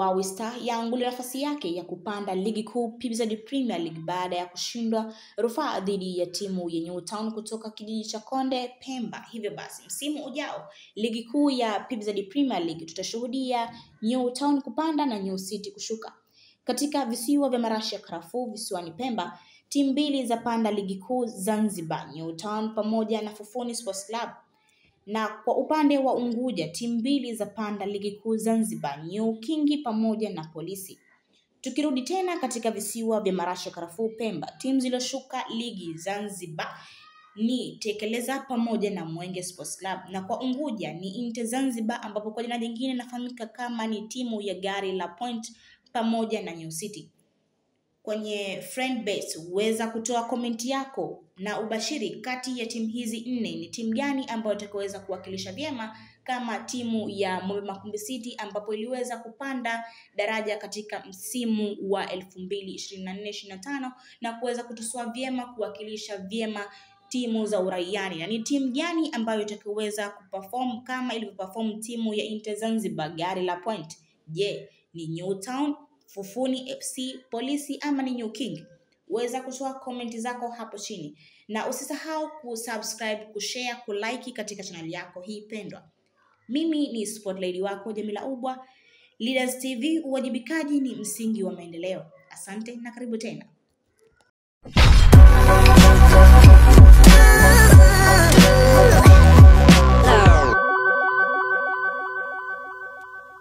Wawi Star yaangulia nafasi yake ya kupanda ligi kuu PBZ Premier League baada ya kushindwa rufaa dhidi ya timu ya New Town kutoka kijiji cha Konde Pemba. Hivyo basi msimu ujao ligi kuu ya PBZ Premier League tutashuhudia New Town kupanda na New City kushuka. Katika visiwa vya marashi ya karafuu visiwani Pemba, timu mbili za panda ligi kuu Zanzibar, New Town pamoja na Fufuni Sports Club. Na kwa upande wa Unguja, timu mbili za panda ligi kuu Zanzibar, New King pamoja na Polisi. Tukirudi tena katika visiwa vya marashi ya karafuu Pemba, timu zilizoshuka ligi Zanzibar ni Tekeleza pamoja na Mwenge Sports Club, na kwa Unguja ni Inte Zanzibar ambapo kwa jina jingine inafahamika kama ni timu ya Gari la Point pamoja na New City. Kwenye friend base uweza kutoa komenti yako na ubashiri kati ya timu hizi nne ni timu gani ambayo itakayoweza kuwakilisha vyema kama timu ya Mwembe Makumbi City ambapo iliweza kupanda daraja katika msimu wa 2024-25 na kuweza kutusua vyema kuwakilisha vyema timu za uraiani. Na ni timu gani ambayo itakayoweza kuperform kama ilivyoperform timu ya Inte Zanzibar Gari la Point? Je, ni New Town, Fufuni FC, Polisi ama ni New King? Weza kutoa komenti zako hapo chini. Na usisahau kusubscribe, kushare, kulike katika channel yako hii pendwa. Mimi ni Sport Lady wako Jamila Ubwa. Leaders TV, uwajibikaji ni msingi wa maendeleo. Asante na karibu tena.